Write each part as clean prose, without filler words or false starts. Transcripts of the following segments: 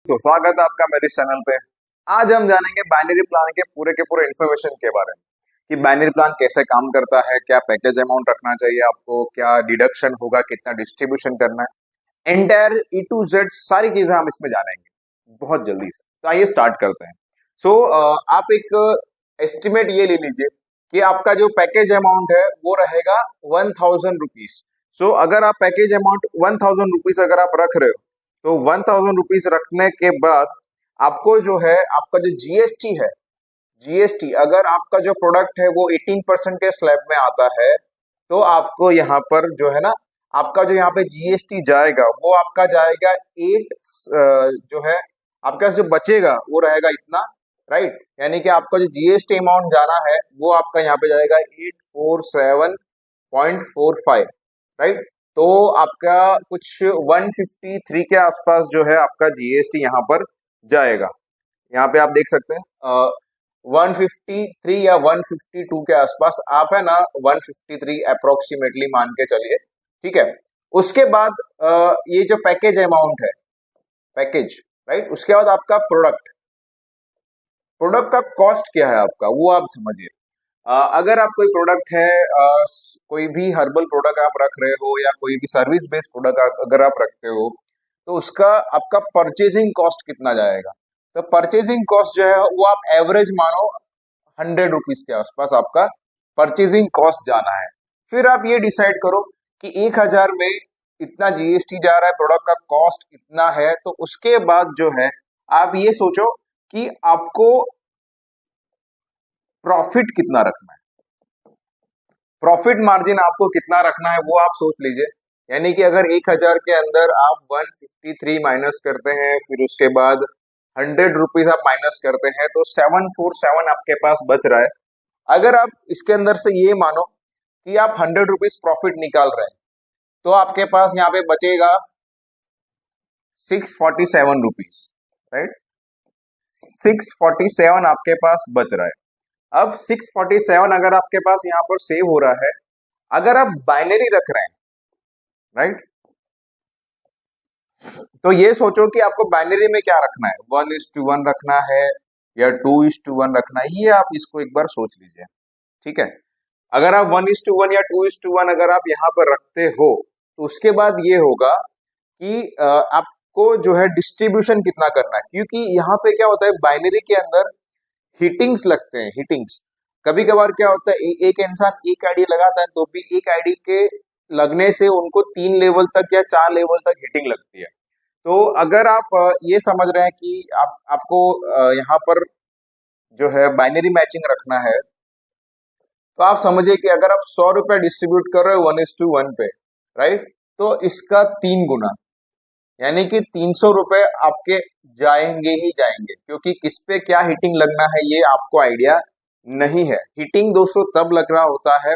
तो स्वागत है आपका मेरे चैनल पे। आज हम जानेंगे बाइनरी प्लान के पूरे इन्फॉर्मेशन के बारे में कि बाइनरी प्लान कैसे काम करता है, क्या पैकेज अमाउंट रखना चाहिए आपको, क्या डिडक्शन होगा, कितना डिस्ट्रीब्यूशन करना है, एंटायर ई टू जेड सारी चीजें हम इसमें जानेंगे बहुत जल्दी से। तो आइए स्टार्ट करते हैं। सो आप एक एस्टिमेट ये ले लीजिए कि आपका जो पैकेज अमाउंट है वो रहेगा 1000 रुपीज। सो अगर आप पैकेज अमाउंट 1000 रुपीज अगर आप रख रहे हो तो 1000 रुपीज रखने के बाद आपको जो है आपका जो जीएसटी है, जीएसटी अगर आपका जो प्रोडक्ट है वो 18% के स्लैब में आता है तो आपको यहाँ पर जो है ना आपका जो यहाँ पे जीएसटी जाएगा वो आपका जाएगा 8 जो है आपका जो बचेगा वो रहेगा इतना, राइट। यानी कि आपका जो जीएसटी अमाउंट जाना है वो आपका यहाँ पे जाएगा 847.45, राइट। तो आपका कुछ 153 के आसपास जो है आपका जीएसटी यहाँ पर जाएगा। यहाँ पे आप देख सकते हैं 153 या 152 के आसपास आप है ना 153 अप्रोक्सीमेटली मान के चलिए, ठीक है। उसके बाद ये जो पैकेज अमाउंट है, पैकेज, राइट, उसके बाद आपका प्रोडक्ट, प्रोडक्ट का कॉस्ट क्या है आपका वो आप समझिए। अगर आप कोई प्रोडक्ट है, कोई भी हर्बल प्रोडक्ट आप रख रहे हो या कोई भी सर्विस बेस्ड प्रोडक्ट अगर आप रखते हो तो उसका आपका परचेजिंग कॉस्ट कितना जाएगा। तो परचेजिंग कॉस्ट जो है वो आप एवरेज मानो 100 रुपीज के आसपास आपका परचेजिंग कॉस्ट जाना है। फिर आप ये डिसाइड करो कि 1000 में इतना जीएसटी जा रहा है, प्रोडक्ट का कॉस्ट इतना है, तो उसके बाद जो है आप ये सोचो कि आपको प्रॉफिट कितना रखना है, प्रॉफिट मार्जिन आपको कितना रखना है वो आप सोच लीजिए। यानी कि अगर 1000 के अंदर आप 153 माइनस करते हैं, फिर उसके बाद 100 रुपीज आप माइनस करते हैं तो 747 आपके पास बच रहा है। अगर आप इसके अंदर से ये मानो कि आप 100 रुपीज प्रॉफिट निकाल रहे हैं तो आपके पास यहाँ पे बचेगा 647 रुपीज, राइट। 647 आपके पास बच रहा है। अब 647 अगर आपके पास यहाँ पर सेव हो रहा है, अगर आप बाइनरी रख रहे हैं, राइट, तो ये सोचो कि आपको बाइनरी में क्या रखना है, 1:1 रखना है या 2:1 रखना है, ये आप इसको एक बार सोच लीजिए, ठीक है। अगर आप 1:1 या 2:1 अगर आप यहाँ पर रखते हो तो उसके बाद ये होगा कि आपको जो है डिस्ट्रीब्यूशन कितना करना है, क्योंकि यहाँ पे क्या होता है बाइनरी के अंदर हिटिंग्स लगते हैं, हिटिंग्स। कभी कभार क्या होता है एक इंसान एक आईडी लगाता है तो भी एक आईडी के लगने से उनको 3 लेवल तक या 4 लेवल तक हिटिंग लगती है। तो अगर आप ये समझ रहे हैं कि आपको यहाँ पर जो है बाइनरी मैचिंग रखना है तो आप समझिए कि अगर आप 100 रुपए डिस्ट्रीब्यूट कर रहे हो 1:1 पे, राइट, तो इसका 3 गुना यानी कि 300 रुपए आपके जाएंगे ही जाएंगे, क्योंकि किस पे क्या हिटिंग लगना है ये आपको आइडिया नहीं है। हिटिंग दोस्तों तब लग रहा होता है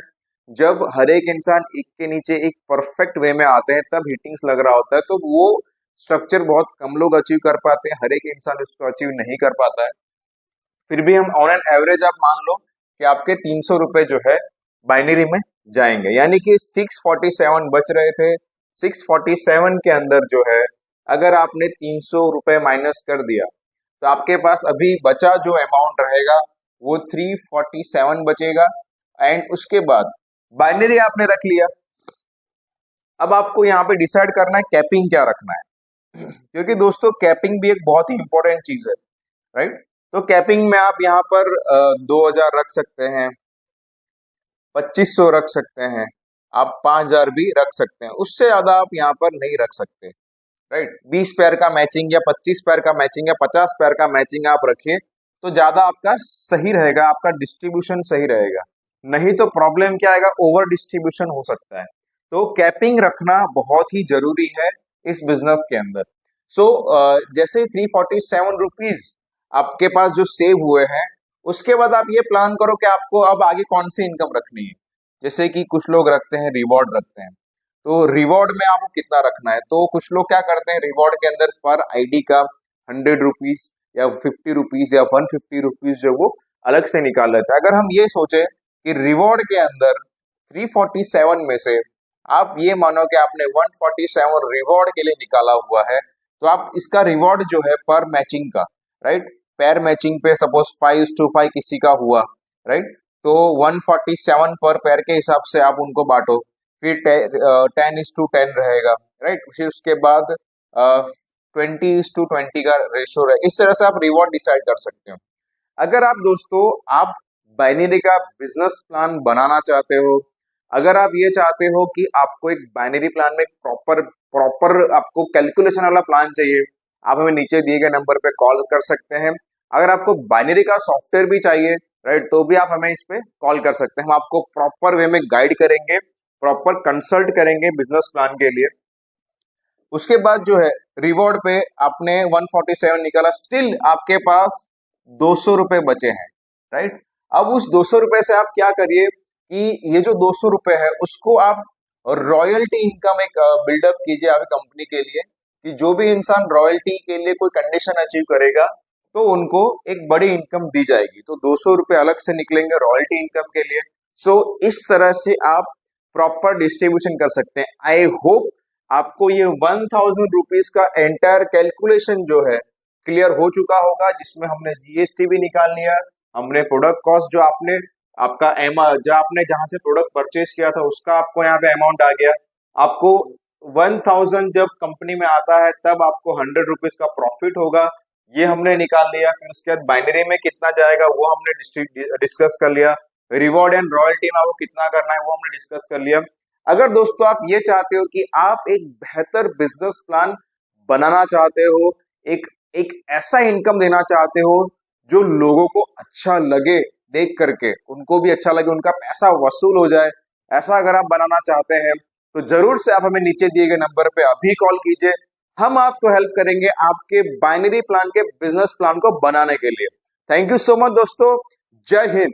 जब हर एक इंसान एक के नीचे एक परफेक्ट वे में आते हैं, तब हिटिंग्स लग रहा होता है। तो वो स्ट्रक्चर बहुत कम लोग अचीव कर पाते हैं, हर एक इंसान उसको अचीव नहीं कर पाता है। फिर भी हम ऑन एन एवरेज आप मान लो कि आपके 300 रुपए जो है बाइनरी में जाएंगे, यानी कि 647 बच रहे थे। 647 के अंदर जो है अगर आपने 300 रुपए माइनस कर दिया तो आपके पास अभी बचा जो अमाउंट रहेगा वो 347 बचेगा। एंड उसके बाद बाइनरी आपने रख लिया, अब आपको यहाँ पे डिसाइड करना है कैपिंग क्या रखना है, क्योंकि दोस्तों कैपिंग भी एक बहुत ही इंपॉर्टेंट चीज है, राइट। तो कैपिंग में आप यहाँ पर 2000 रख सकते हैं, 2500 रख सकते हैं, आप 5000 भी रख सकते हैं, उससे ज्यादा आप यहाँ पर नहीं रख सकते, राइट। 20 पैर का मैचिंग या 25 पैर का मैचिंग या 50 पैर का मैचिंग आप रखिए तो ज्यादा आपका सही रहेगा, आपका डिस्ट्रीब्यूशन सही रहेगा। नहीं तो प्रॉब्लम क्या आएगा, ओवर डिस्ट्रीब्यूशन हो सकता है। तो कैपिंग रखना बहुत ही जरूरी है इस बिजनेस के अंदर। सो जैसे 347 रुपीज आपके पास जो सेव हुए हैं, उसके बाद आप ये प्लान करो कि आपको अब आगे कौन सी इनकम रखनी है। जैसे कि कुछ लोग रखते हैं रिवॉर्ड रखते हैं, तो रिवॉर्ड में आपको कितना रखना है। तो कुछ लोग क्या करते हैं रिवॉर्ड के अंदर पर आईडी का 100 रुपीज या 50 रुपीज या 150 रुपीज जो वो अलग से निकाल लेते हैं। अगर हम ये सोचे कि रिवॉर्ड के अंदर 347 में से आप ये मानो कि आपने 147 रिवॉर्ड के लिए निकाला हुआ है, तो आप इसका रिवॉर्ड जो है पर मैचिंग का, राइट, पैर मैचिंग पे सपोज 5:5 किसी का हुआ, राइट, तो 147 पर पैर के हिसाब से आप उनको बांटो, फिर 10:10 रहेगा, राइट, फिर उसके बाद 20:20 का रेशियो रहेगा। इस तरह से आप रिवॉर्ड डिसाइड कर सकते हो। अगर आप दोस्तों आप बाइनरी का बिजनेस प्लान बनाना चाहते हो, अगर आप ये चाहते हो कि आपको एक बाइनरी प्लान में प्रॉपर प्रॉपर आपको कैलकुलेशन वाला प्लान चाहिए, आप हमें नीचे दिए गए नंबर पे कॉल कर सकते हैं। अगर आपको बाइनरी का सॉफ्टवेयर भी चाहिए, राइट, तो भी आप हमें इस पे कॉल कर सकते हैं। हम आपको प्रॉपर वे में गाइड करेंगे, प्रॉपर कंसल्ट करेंगे बिजनेस प्लान के लिए। उसके बाद जो है रिवॉर्ड पे आपने 147 निकाला, स्टिल आपके पास 200 रुपए बचे हैं, राइट। अब उस 200 रुपए से आप क्या करिए कि ये जो 200 रुपए है उसको आप रॉयल्टी इनकम एक बिल्डअप कीजिए आपकी कंपनी के लिए, कि जो भी इंसान रॉयल्टी के लिए कोई कंडीशन अचीव करेगा तो उनको एक बड़ी इनकम दी जाएगी, तो 200 रुपए अलग से निकलेंगे रॉयल्टी इनकम के लिए। सो इस तरह से आप प्रॉपर डिस्ट्रीब्यूशन कर सकते हैं। आई होप आपको ये 1000 रुपीज का एंटायर कैलकुलेशन जो है क्लियर हो चुका होगा, जिसमें हमने जीएसटी भी निकाल लिया, हमने प्रोडक्ट कॉस्ट जो आपने आपका जो आपने जहां से प्रोडक्ट परचेज किया था उसका आपको यहाँ पे अमाउंट आ गया। आपको 1000 जब कंपनी में आता है तब आपको 100 रुपीज का प्रॉफिट होगा, ये हमने निकाल लिया। फिर उसके बाद बाइनरी में कितना जाएगा वो हमने डिस्कस कर लिया। रिवॉर्ड एंड रॉयल्टी में आपको कितना करना है वो हमने डिस्कस कर लिया। अगर दोस्तों आप ये चाहते हो कि आप एक बेहतर बिजनेस प्लान बनाना चाहते हो, एक एक ऐसा इनकम देना चाहते हो जो लोगों को अच्छा लगे, देख करके उनको भी अच्छा लगे, उनका पैसा वसूल हो जाए, ऐसा अगर आप बनाना चाहते हैं तो जरूर से आप हमें नीचे दिए गए नंबर पे अभी कॉल कीजिए। हम आपको हेल्प करेंगे आपके बाइनरी प्लान के बिजनेस प्लान को बनाने के लिए। थैंक यू सो मच दोस्तों, जय हिंद।